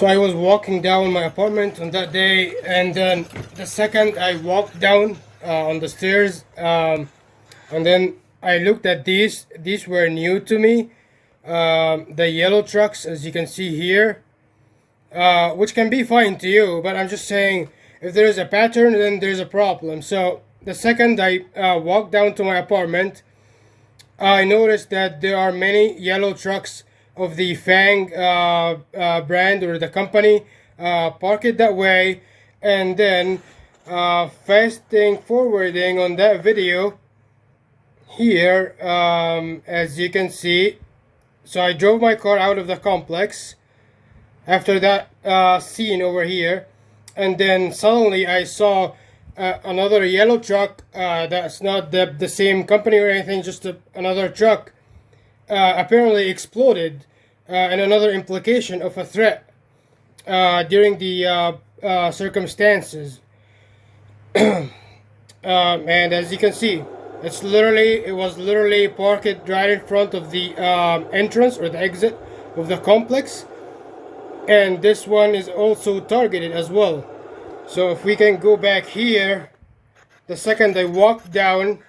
So I was walking down my apartment on that day, and then the second I walked down on the stairs, and then I looked at these. These were new to me. The yellow trucks, as you can see here, which can be fine to you, but I'm just saying if there is a pattern, then there's a problem. So the second I walked down to my apartment, I noticed that there are many yellow trucks of the Fang brand or the company parked that way. And then fasting forwarding on that video here, as you can see. So I drove my car out of the complex after that scene over here, and then suddenly I saw another yellow truck that's not the same company or anything, just another truck apparently exploded, and another implication of a threat during the circumstances. And as you can see, it was literally parked right in front of the entrance or the exit of the complex, and this one is also targeted as well. So if we can go back here, the second I walked down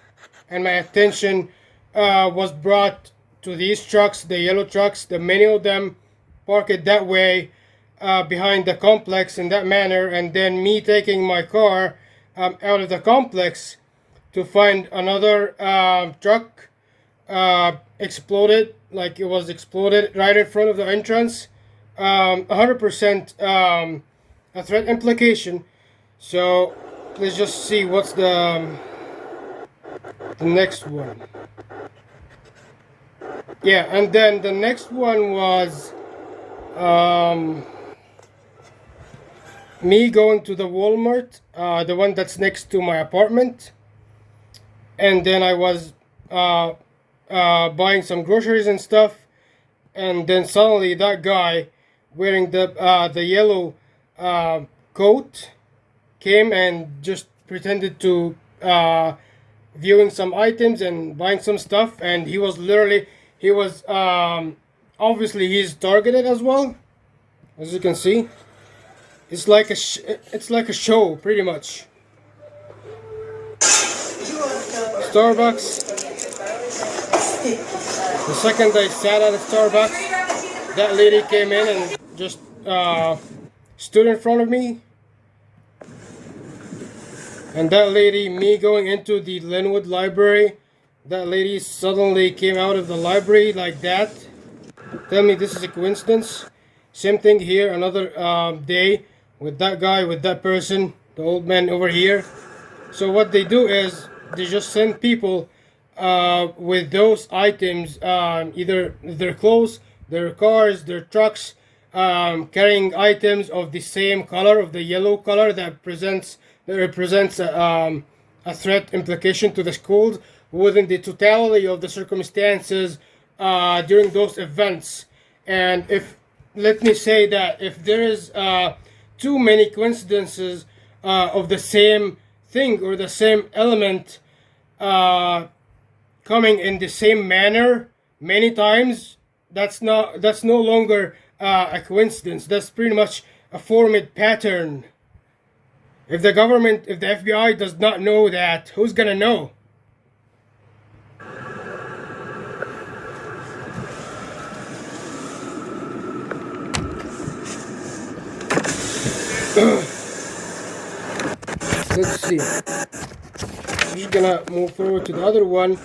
and my attention was brought to these trucks, the yellow trucks, the many of them parked that way behind the complex in that manner, and then me taking my car out of the complex to find another truck exploded, like it was exploded right in front of the entrance. 100% a threat implication. So let's just see what's the next one. Yeah, and then the next one was me going to the Walmart, the one that's next to my apartment, and then I was buying some groceries and stuff, and then suddenly that guy wearing the yellow coat came and just pretended to viewing some items and buying some stuff, and he was obviously he's targeted as well, as you can see. It's like a show pretty much. Starbucks. The second I sat at a Starbucks, that lady came in and just stood in front of me. And that lady, me going into the Linwood Library, that lady suddenly came out of the library like that. Tell me this is a coincidence. Same thing here, another day with that guy, with that person, the old man over here. So what they do is they just send people with those items, either their clothes, their cars, their trucks, carrying items of the same color, of the yellow color that represents a threat implication to the schools within the totality of the circumstances during those events. And let me say that if there is too many coincidences of the same thing or the same element coming in the same manner many times, that's no longer a coincidence. That's pretty much a formed pattern. If the government, if the FBI does not know that, who's gonna know? Let's see. I'm just gonna move forward to the other one.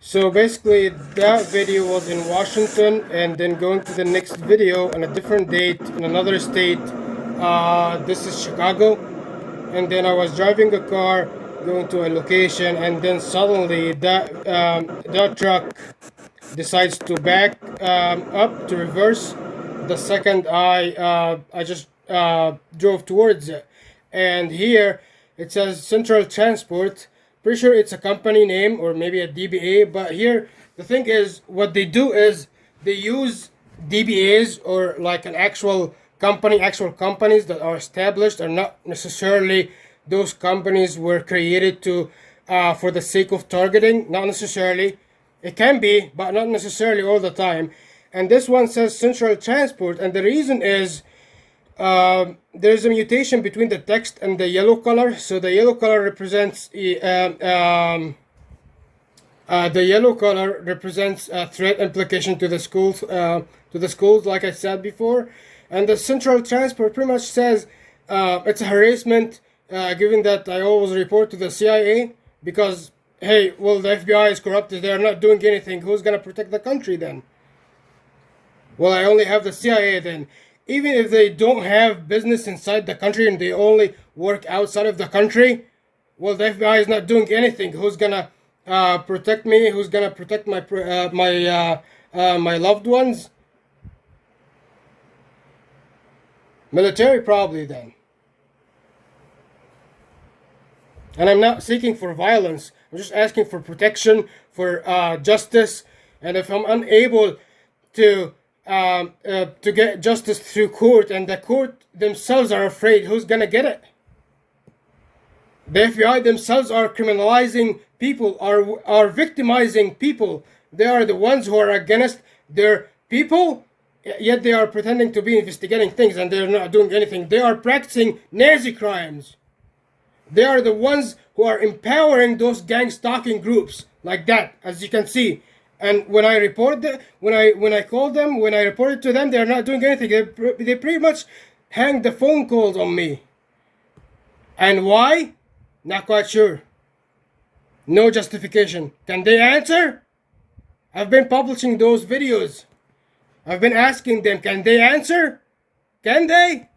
So basically that video was in Washington, and then going to the next video on a different date in another state. This is Chicago, and then I was driving a car going to a location, and then suddenly that truck decides to back up to reverse the second I just drove towards it. And here it says Central Transport. Pretty sure it's a company name or maybe a DBA, but here the thing is, what they do is they use DBAs or like an actual companies that are established, are not necessarily those companies were created to for the sake of targeting. Not necessarily. It can be, but not necessarily all the time. And this one says Central Transport, and the reason is there's a mutation between the text and the yellow color. So the yellow color represents threat implication to the schools, like I said before. And the central transport pretty much says it's a harassment, given that I always report to the CIA because, hey, well, the FBI is corrupted. They're not doing anything. Who's going to protect the country then? Well, I only have the CIA then. Even if they don't have business inside the country and they only work outside of the country, well, the FBI is not doing anything. Who's going to protect me? Who's going to protect my loved ones? Military probably then. And I'm not seeking for violence. I'm just asking for protection, for justice. And if I'm unable to get justice through court, and the court themselves are afraid, who's gonna get it? The FBI themselves are criminalizing people, are victimizing people. They are the ones who are against their people, yet they are pretending to be investigating things and they're not doing anything. They are practicing Nazi crimes. They are the ones who are empowering those gang stalking groups like that, as you can see. And when I report when I call them, when I report it to them, they are not doing anything. They pretty much hang the phone calls on me. And why? Not quite sure. No justification. Can they answer? I've been publishing those videos. I've been asking them, can they answer? Can they?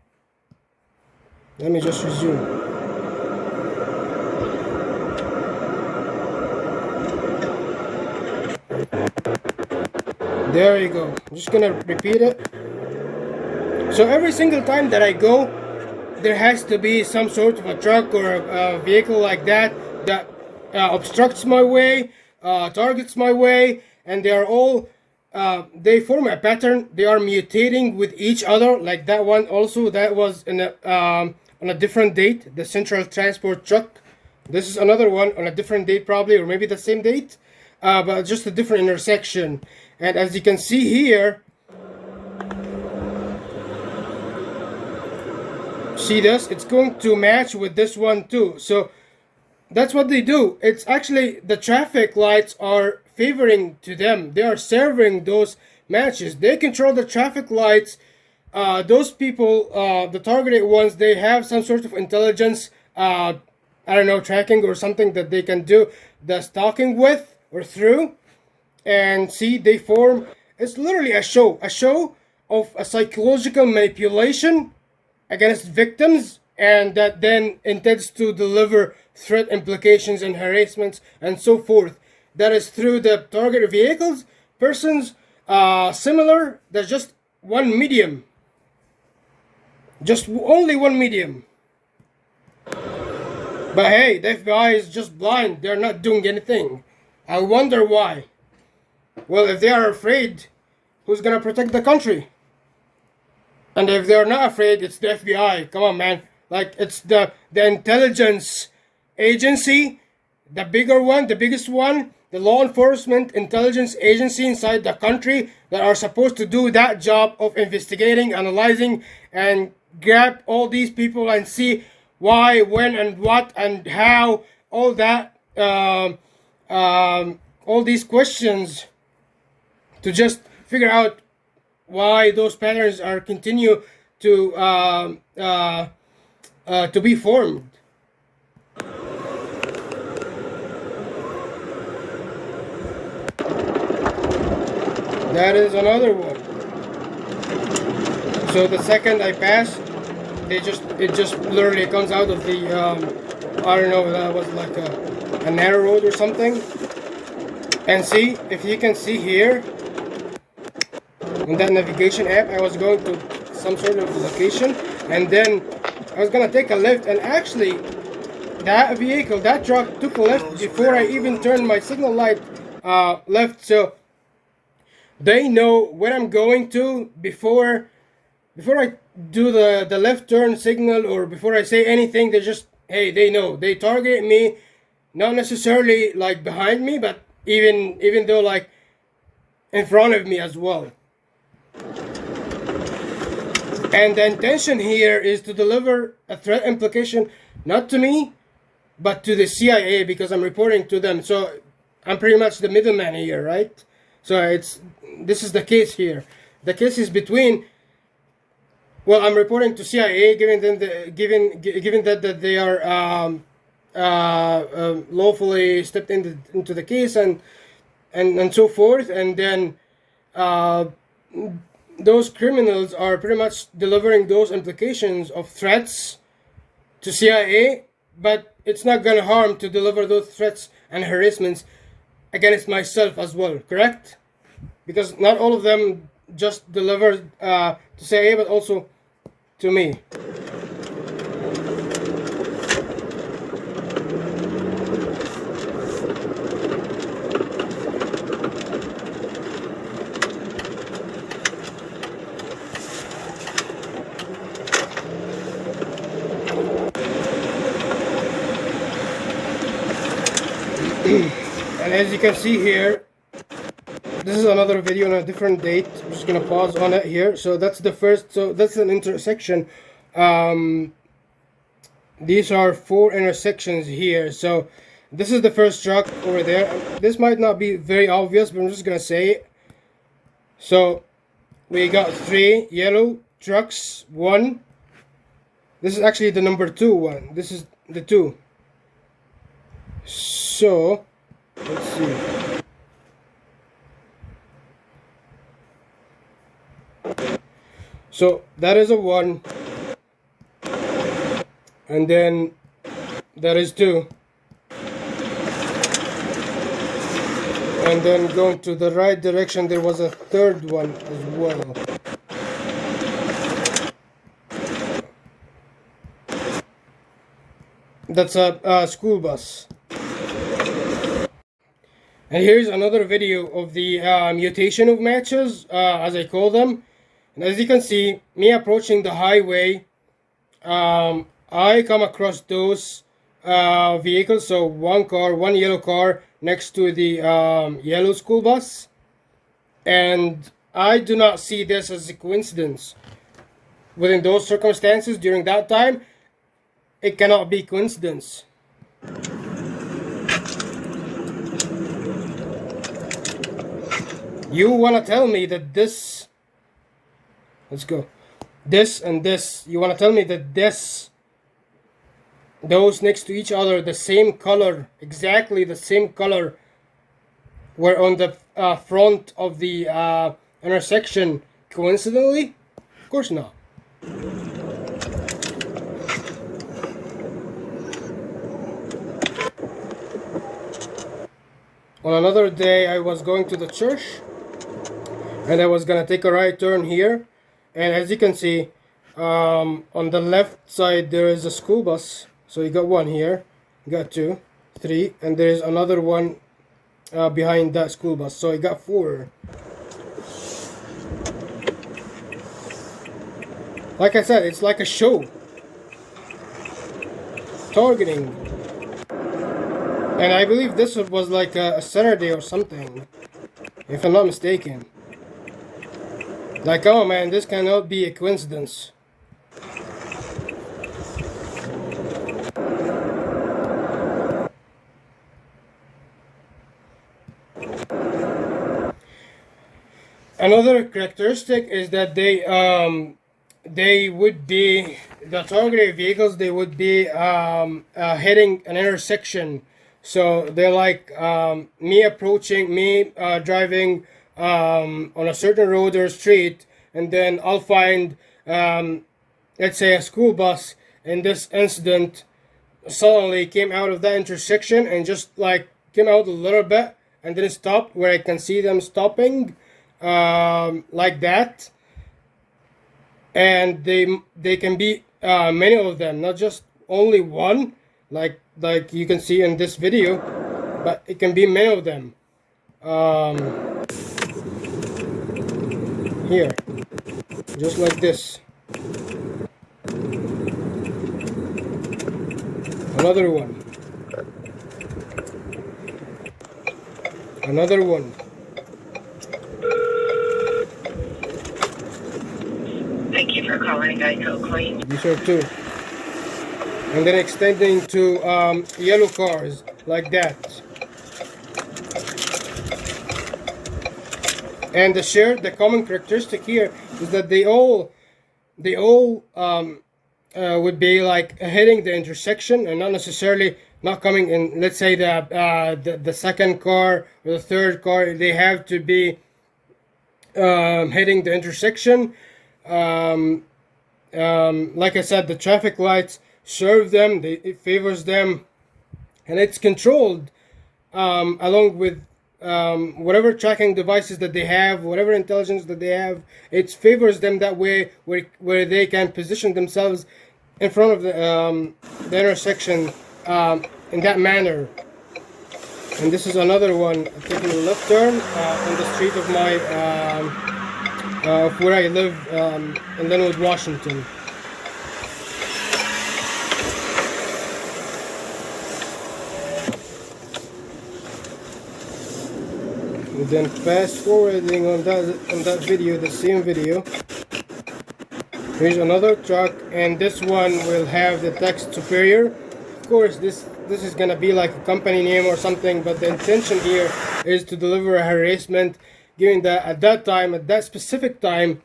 Let me just resume. There you go. I'm just gonna repeat it. So every single time that I go, there has to be some sort of a truck or a vehicle like that obstructs my way, targets my way, and they are all they form a pattern. They are mutating with each other, like that one. Also, that was on a different date. The central transport truck. This is another one on a different date, probably, or maybe the same date, but just a different intersection. And as you can see here, see this? It's going to match with this one too. So that's what they do. It's actually the traffic lights are favoring to them. They are serving those matches. They control the traffic lights. Those people, the targeted ones, they have some sort of intelligence, I don't know, tracking or something that they can do the stalking with or through. And see, they form, it's literally a show of a psychological manipulation against victims, and that then intends to deliver threat implications and harassments and so forth. That is through the target vehicles, persons, similar. There's just one medium. Just only one medium. But hey, the FBI is just blind. They're not doing anything. I wonder why. Well, if they are afraid, who's gonna protect the country? And if they're not afraid, it's the FBI. Come on, man. Like, it's the intelligence agency, the bigger one, the biggest one, the law enforcement intelligence agency inside the country that are supposed to do that job of investigating, analyzing, and grab all these people and see why, when, and what, and how, all that, all these questions, to just figure out why those patterns are continue to be formed. That is another one. So the second I pass, it just literally comes out of the I don't know, that was like a narrow road or something. And see, if you can see here in that navigation app, I was going to some sort of location, and then I was gonna take a left, and actually that vehicle, that truck, took a left before I even turned my signal light left. So they know where I'm going to before I do the left turn signal, or before I say anything. They just, hey, they know. They target me, not necessarily like behind me, but even though like in front of me as well. And the intention here is to deliver a threat implication not to me, but to the CIA, because I'm reporting to them. So I'm pretty much the middleman here, right? So this is the case here. The case is between. Well, I'm reporting to CIA, given that they are lawfully stepped into the case and so forth, and then those criminals are pretty much delivering those implications of threats to CIA, but it's not gonna harm to deliver those threats and harassments against myself as well, correct? Because not all of them just deliver to CIA, but also to me. And as you can see here, this is another video on a different date. I'm just gonna pause on it here. So that's the first. So that's an intersection. These are 4 intersections here. So this is the first truck over there. This might not be very obvious, but I'm just gonna say it. So we got 3 yellow trucks. 1. This is actually the number 2 one. This is the 2. So let's see. So that is a 1, and then that is 2, and then going to the right direction there was a 3rd one as well. That's a school bus. And here's another video of the mutation of matches, as I call them. And as you can see, me approaching the highway, I come across those vehicles. So one yellow car next to the yellow school bus. And I do not see this as a coincidence. Within those circumstances, during that time, it cannot be coincidence. You want to tell me that this... Let's go. This and this. You want to tell me that those next to each other, the same color, exactly the same color, were on the front of the intersection coincidentally? Of course not. On another day, I was going to the church, and I was gonna take a right turn here. And as you can see, on the left side there is a school bus. So you got 1 here, you got 2, 3, and there is another one behind that school bus. So I got 4. Like I said, it's like a show. Targeting. And I believe this was like a Saturday or something, if I'm not mistaken. Like, oh man, this cannot be a coincidence. Another characteristic is that they would be, the targeted vehicles, they would be hitting an intersection. So they're like me driving on a certain road or street, and then I'll find let's say a school bus in this incident suddenly came out of that intersection and just like came out a little bit and then stopped where I can see them stopping like that. And they can be many of them, not just only one, like you can see in this video, but it can be many of them. Here, just like this. Another one. Another one. Thank you for for calling Geico Claim. These are two. And then extending to yellow cars like that. And the common characteristic here is that they all would be like hitting the intersection and not necessarily not coming in. Let's say the second car or the third car, they have to be hitting the intersection. Like I said, the traffic lights serve them, it favors them, and it's controlled along with whatever tracking devices that they have, whatever intelligence that they have. It favors them that way, where they can position themselves in front of the intersection in that manner. And this is another one, taking a left turn on the street of my of where I live in Linwood, Washington. And then fast forwarding on that video, the same video. Here's another truck, and this one will have the text superior. Of course, this is gonna be like a company name or something, but the intention here is to deliver a harassment, given that at that specific time,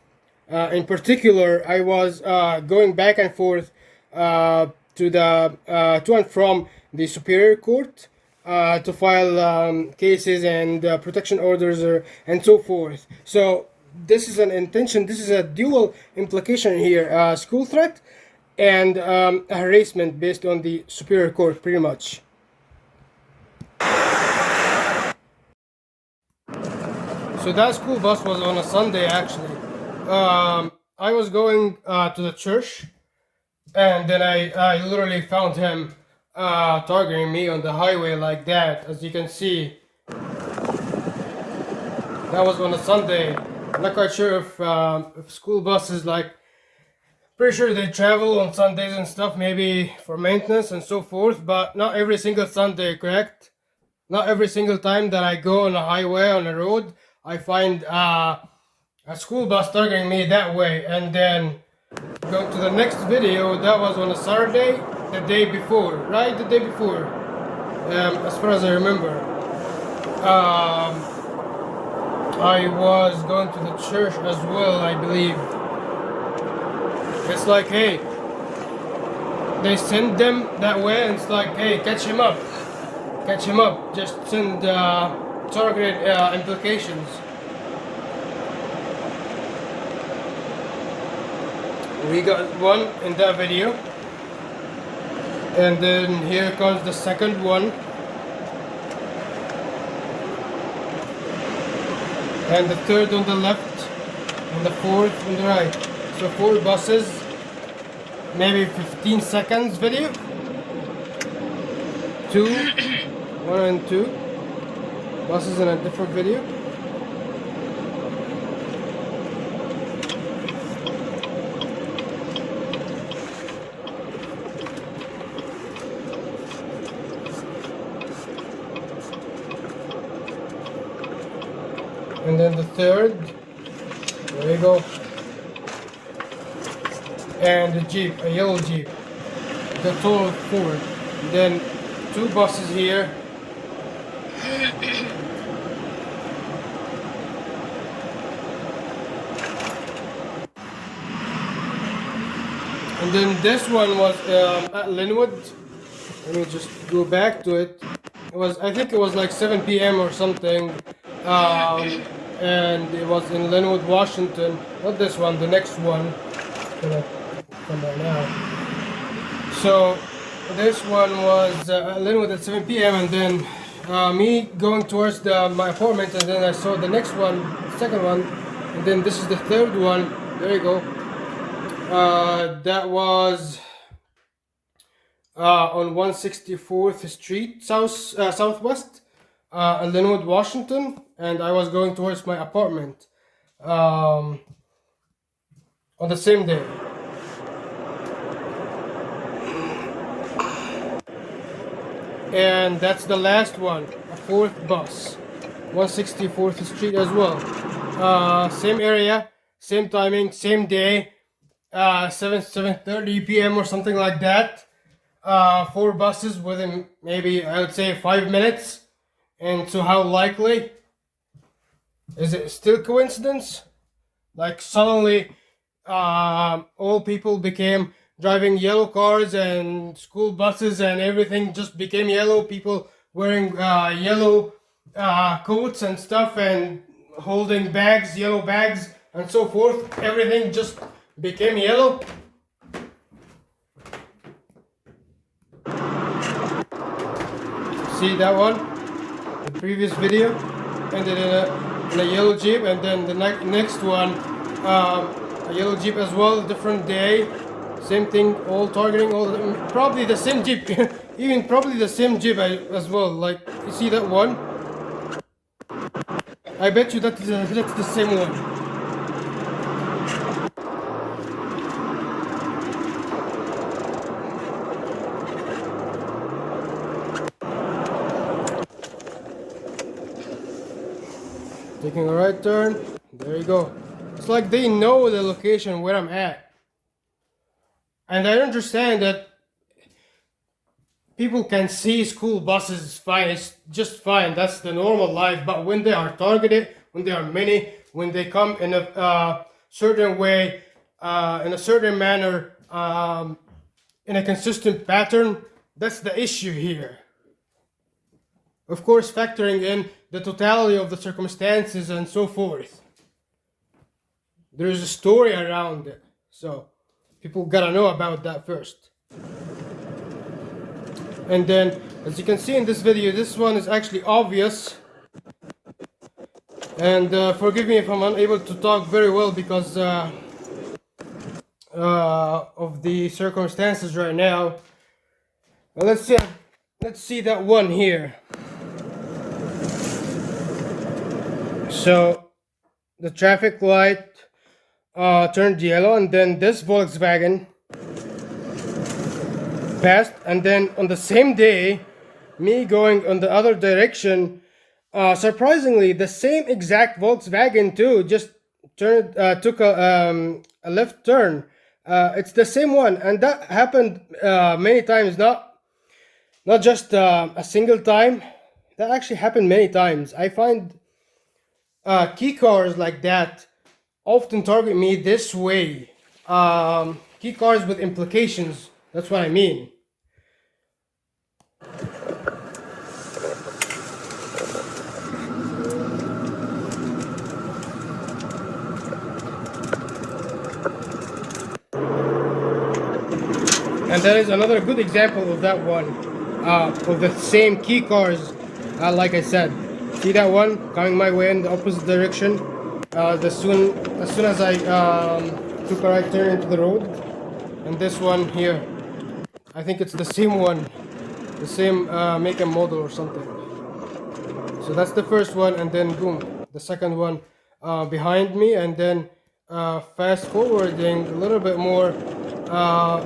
in particular, I was going back and forth to and from the Superior Court to file cases and protection orders and so forth. So this is an intention. This is a dual implication here: school threat and a harassment based on the Superior Court, pretty much. So that school bus was on a Sunday, actually. I was going to the church, and then I literally found him targeting me on the highway like that. As you can see, that was on a Sunday. I'm not quite sure if school buses, like, pretty sure they travel on Sundays and stuff, maybe for maintenance and so forth, but not every single Sunday, correct? Not every single time that I go on a highway, on a road, I find a school bus targeting me that way. And then go to the next video. That was on a Saturday, the day before, right? The day before, as far as I remember. I was going to the church as well, I believe. It's like, hey, they send them that way, and it's like, hey, catch him up, just send targeted implications. We got one in that video, and then here comes the second one, and the third on the left, and the fourth on the right. So 4 buses, maybe 15 seconds video. 1 and 2 buses in a different video. And then the third, there you go. And a Jeep, a yellow Jeep. The total of 4. And then 2 buses here. And then this one was at Linwood. Let me just go back to it. I think it was like 7 p.m. or something. And it was in Linwood, Washington. Not this one, the next one. Gonna come by now. So this one was Linwood at 7 p.m. and then me going towards my apartment, and then I saw the next one, second one, and then this is the third one. There you go. That was on 164th Street Southwest in Linwood, Washington, and I was going towards my apartment on the same day. And that's the last one, a 4th bus, 164th Street as well. Same area, same timing, same day. 7:30 p.m. or something like that. 4 buses within maybe, I would say, 5 minutes. And so how likely is it? Still coincidence? Like suddenly all people became driving yellow cars and school buses and everything just became yellow. People wearing yellow coats and stuff and holding bags, yellow bags and so forth. Everything just became yellow. See that one? The previous video ended in a yellow Jeep, and then the next one a yellow Jeep as well, different day, same thing, all targeting, probably the same Jeep, even probably the same Jeep as well. Like, you see that one? I bet you that's the same one. Taking a right turn, there you go. It's like they know the location where I'm at. And I understand that people can see school buses fine, it's just fine, that's the normal life. But when they are targeted, when they are many, when they come in a certain way, in a certain manner, in a consistent pattern, that's the issue here. Of course, factoring in the totality of the circumstances and so forth. There's a story around it, so people gotta know about that first. And then, as you can see in this video, this one is actually obvious. And forgive me if I'm unable to talk very well because of the circumstances right now. But let's see that one here. So the traffic light turned yellow, and then this Volkswagen passed, and then on the same day, me going on the other direction, surprisingly the same exact Volkswagen too just took a left turn. It's the same one, and that happened many times, not just a single time. That actually happened many times. I find key cars like that often target me this way. Key cars with implications, that's what I mean. And that is another good example of that one, of the same key cars, like I said. See that one coming my way in the opposite direction? As soon as I took a right turn into the road, and this one here, I think it's the same one, the same make and model or something. So that's the first one, and then boom, the second one behind me, and then fast forwarding a little bit more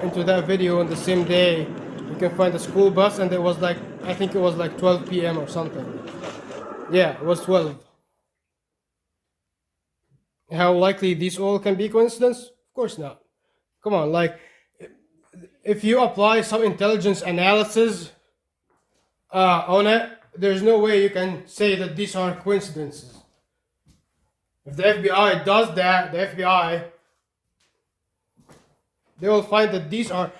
into that video on the same day, you can find a school bus, and it was like, I think it was like 12 p.m. or something. Yeah, it was 12. How likely these all can be coincidence? Of course not. Come on, like, if you apply some intelligence analysis on it, there's no way you can say that these are coincidences. If the FBI does that, the FBI, they will find that these are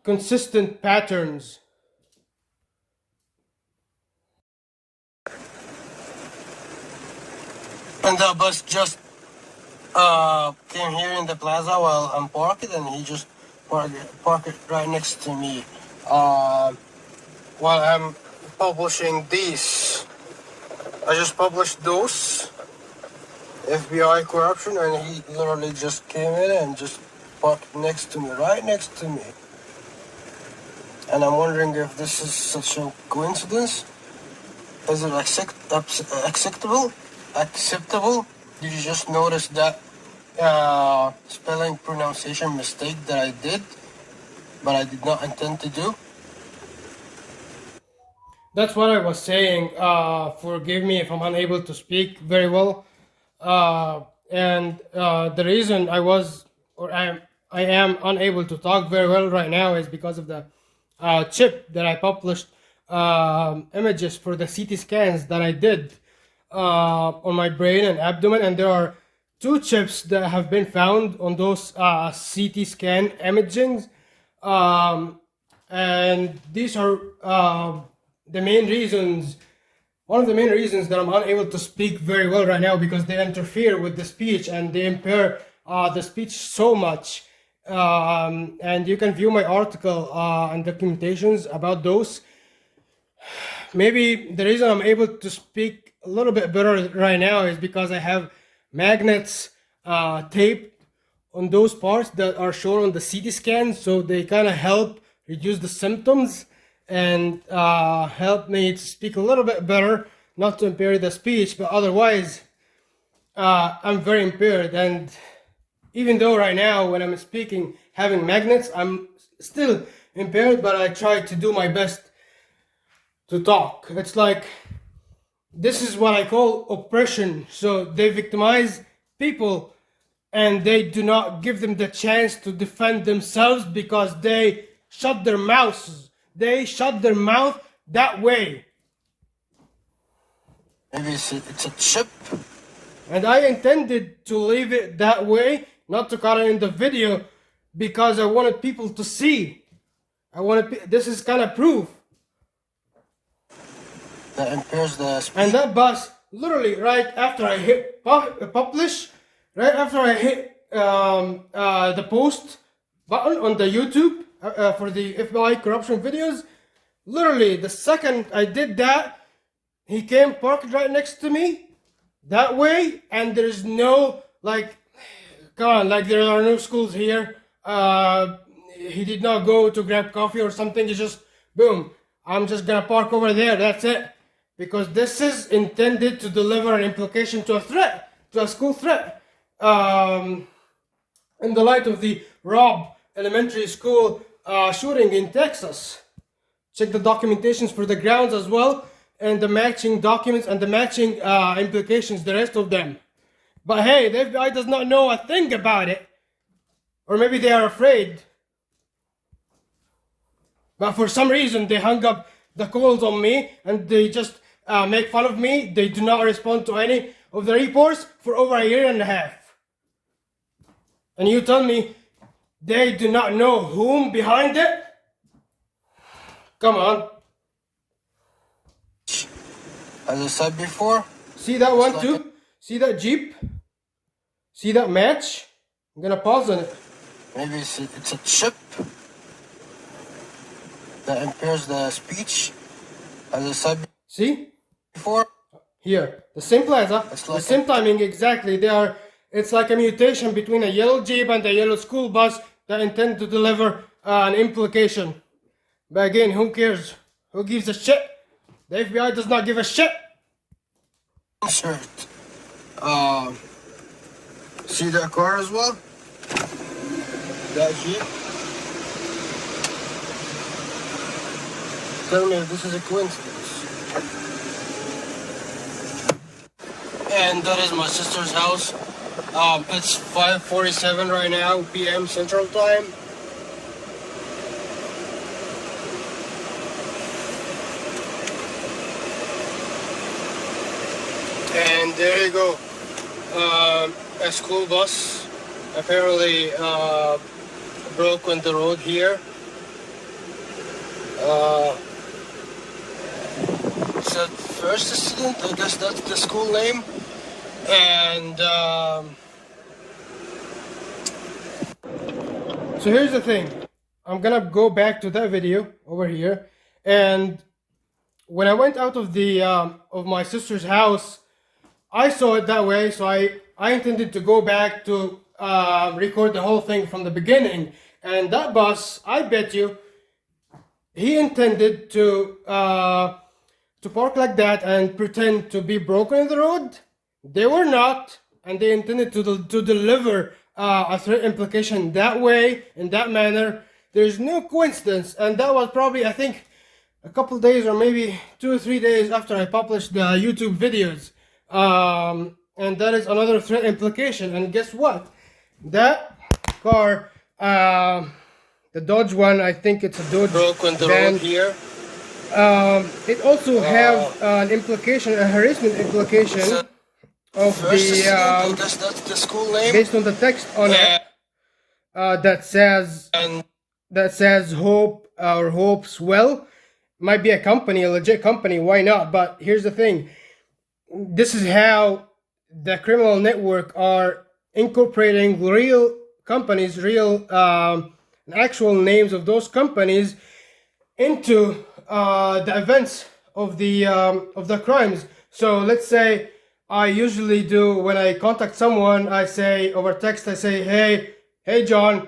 consistent patterns. And the bus just came here in the plaza while I'm parked, and he just parked it right next to me while I'm publishing these. I just published those FBI corruption, and he literally just came in and just parked next to me, right next to me. And I'm wondering if this is such a coincidence. Is it acceptable? Did you just notice that spelling pronunciation mistake that I did, but I did not intend to do? That's what I was saying. Forgive me if I'm unable to speak very well. And the reason I I am unable to talk very well right now is because of the chip that I published images for the CT scans that I did on my brain and abdomen, and there are two chips that have been found on those CT scan imagings, and these are the main reasons. One of the main reasons that I'm unable to speak very well right now, because they interfere with the speech and they impair the speech so much. And you can view my article and documentations about those. Maybe the reason I'm able to speak a little bit better right now is because I have magnets taped on those parts that are shown on the CT scan, so they kind of help reduce the symptoms and help me to speak a little bit better, not to impair the speech, but otherwise I'm very impaired. And even though right now when I'm speaking having magnets, I'm still impaired, but I try to do my best to talk. It's like, this is what I call oppression. So they victimize people and they do not give them the chance to defend themselves because they shut their mouths. They shut their mouth that way. Maybe it's a chip. And I intended to leave it that way, not to cut it in the video, because I wanted people to see. This is kind of proof. That impairs the speech. And that bus, literally right after I hit publish, right after I hit the post button on the YouTube for the FBI corruption videos, literally the second I did that, he came parked right next to me that way, and there's no, like, come on, like there are no schools here. He did not go to grab coffee or something. He just, boom, I'm just gonna park over there, that's it. Because this is intended to deliver an implication to a threat, to a school threat. In the light of the Robb Elementary School shooting in Texas. Check the documentations for the grounds as well, and the matching documents and the matching implications, the rest of them. But hey, the FBI does not know a thing about it. Or maybe they are afraid. But for some reason, they hung up the calls on me and they just make fun of me. They do not respond to any of the reports for over a year and a half. And you tell me they do not know whom behind it? Come on. As I said before. See that one too? See that Jeep? See that match? I'm gonna pause on it. Maybe it's a chip that impairs the speech. As I said before. Here, the same plaza, the same timing exactly. It's like a mutation between a yellow Jeep and a yellow school bus that intend to deliver an implication. But again, who cares? Who gives a shit? The FBI does not give a shit. Shirt. See that car as well? That Jeep? Tell me if this is a coincidence. And that is my sister's house. It's 5:47 right now, p.m. Central Time. And there you go. A school bus apparently broke on the road here. It's a first student, I guess that's the school name. And so here's the thing. I'm gonna go back to that video over here, and when I went out of the of my sister's house, I saw it that way, so I intended to go back to record the whole thing from the beginning. And that bus, I bet you, he intended to park like that and pretend to be broken in the road. They were not, and they intended to deliver a threat implication that way, in that manner. There's no coincidence, and that was probably, I think, a couple days or maybe 2 or 3 days after I published the YouTube videos. And that is another threat implication. And guess what? That car the Dodge one, I think it's a Dodge broke on the van. road here. It also have an implication, a harassment implication of the that's the school name. based on the text on it that says hope or hopes well. Might be a company, a legit company. Why not? But here's the thing: this is how the criminal network are incorporating real companies, real actual names of those companies into the events of the crimes. So let's say I usually do when I contact someone, I say over text, I say, hey John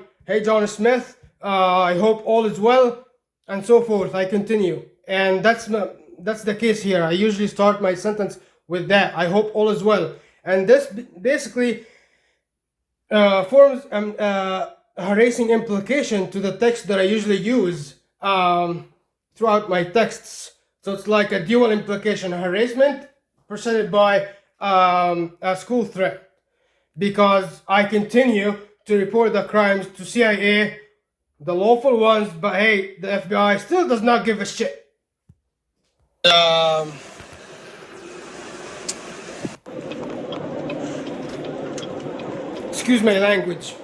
Smith, I hope all is well, and so forth. I continue, and that's the case here. I usually start my sentence with that. I hope all is well, and this basically forms a harassing implication to the text that I usually use throughout my texts. So it's like a dual implication: harassment preceded by a school threat, because I continue to report the crimes to CIA, the lawful ones, but hey, the FBI still does not give a shit. Excuse my language.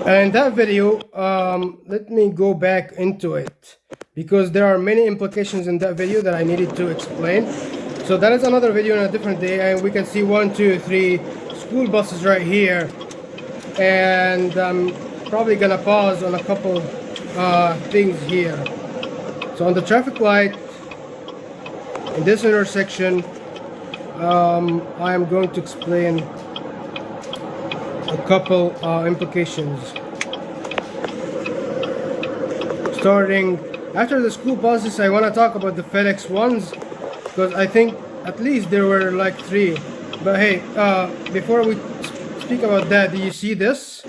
And that video, let me go back into it, because there are many implications in that video that I needed to explain. So that is another video on a different day, and we can see 1, 2, 3 school buses right here. And I'm probably gonna pause on a couple things here. So on the traffic light in this intersection, I am going to explain a couple implications. Starting after the school buses, I want to talk about the FedEx ones, because I think at least there were like 3. But hey, before we speak about that, do you see this?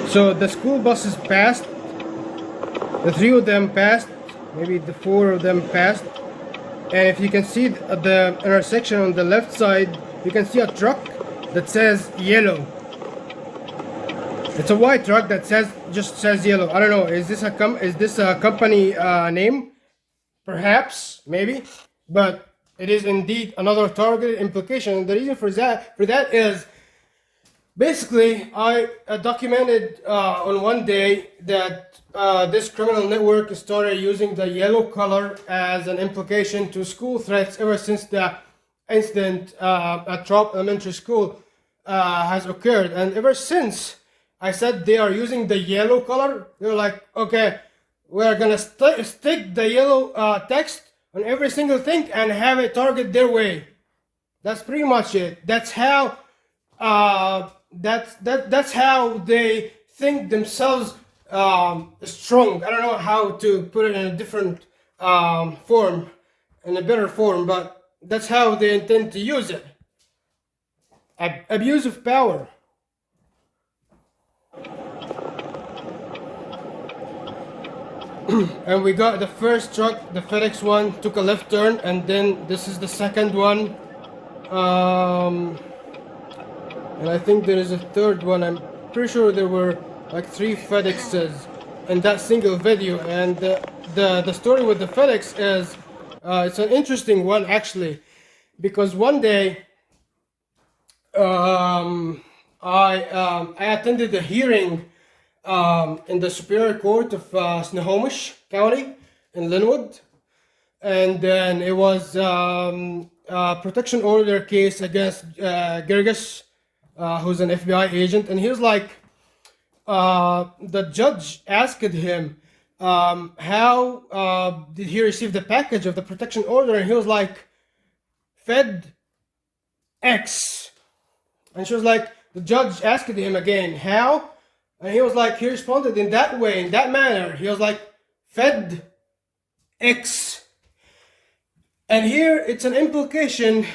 So the school buses passed, the 3 of them passed, maybe the 4 of them passed, and if you can see at the intersection on the left side, you can see a truck that says yellow. It's a white truck that just says yellow. I don't know. Is this a company name? Perhaps, maybe, but it is indeed another targeted implication. The reason for that is basically I documented on one day that this criminal network started using the yellow color as an implication to school threats ever since the incident at Trop Elementary School has occurred. And ever since I said they are using the yellow color, they're like, okay, we're gonna stick the yellow text on every single thing and have it target their way. That's pretty much it. That's how that's how they think themselves strong. I don't know how to put it in a different form, in a better form, but that's how they intend to use it. Abuse of power. And we got the first truck, the FedEx one, took a left turn, and then this is the second one. And I think there is a third one. I'm pretty sure there were like 3 FedExes in that single video. And the story with the FedEx is it's an interesting one actually, because one day I attended a hearing in the Superior Court of Snohomish County in Linwood, and then it was a protection order case against Gerges, who's an FBI agent, and he was like, the judge asked him how did he receive the package of the protection order, and he was like, Fed X, and she was like, the judge asked him again, how? And he was like, he responded in that way, in that manner. He was like, Fed X. And here it's an implication.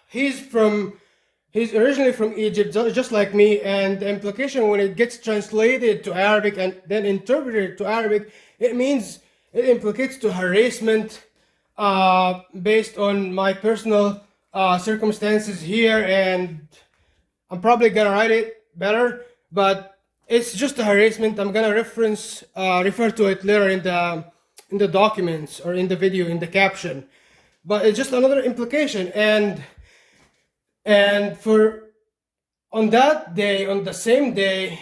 He's originally from Egypt, just like me, and the implication when it gets translated to Arabic and then interpreted to Arabic, it implicates to harassment based on my personal circumstances here, and I'm probably gonna write it better, but it's just a harassment. I'm gonna refer to it later in the documents or in the video in the caption. But it's just another implication, and for on that day, on the same day,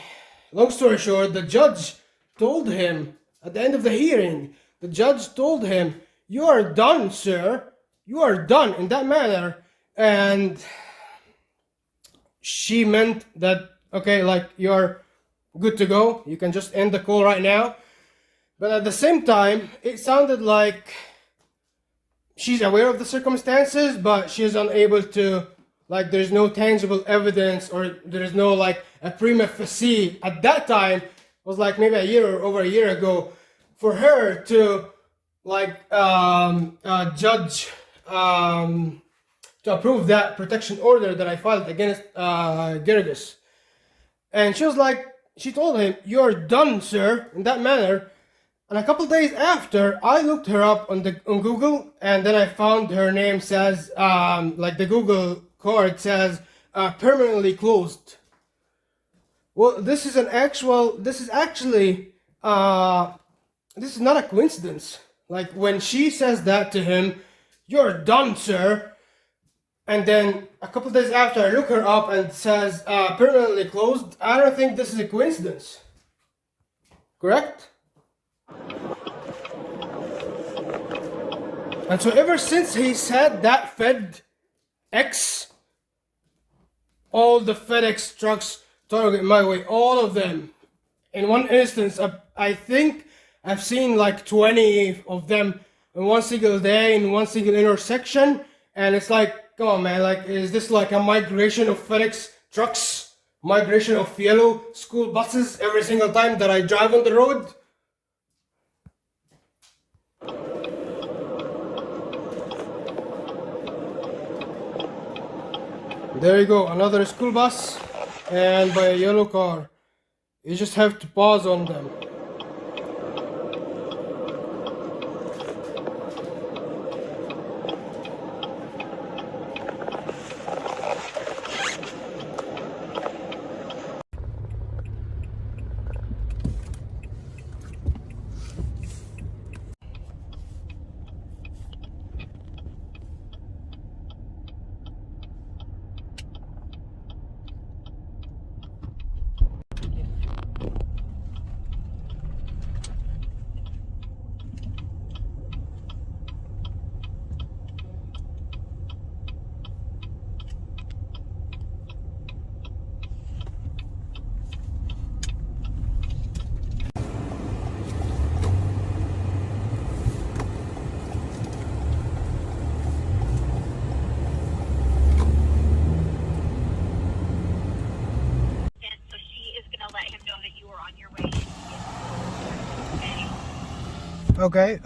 long story short, the judge told him at the end of the hearing, the judge told him, "You are done, sir. You are done," in that manner, and she meant that, okay, like, you're good to go. You can just end the call right now. But at the same time, it sounded like she's aware of the circumstances, but she's unable to, like, there's no tangible evidence, or there's no, like, a prima facie at that time. It was like maybe a year or over a year ago, for her to, like, judge, to approve that protection order that I filed against Girgis. And she was like, she told him, "You're done, sir," in that manner. And a couple days after, I looked her up on Google, and then I found her name says, like, the Google card says, permanently closed. Well, this is not a coincidence. Like, when she says that to him, "You're done, sir," and then a couple days after I look her up and it says permanently closed, I don't think this is a coincidence. Correct? And so ever since he said that FedEx, all the FedEx trucks target my way, all of them. In one instance, I think I've seen like 20 of them in one single day, in one single intersection, and it's like, come on, man, like, is this like a migration of FedEx trucks? Migration of yellow school buses every single time that I drive on the road? There you go, another school bus, and by a yellow car. You just have to pause on them. Okay,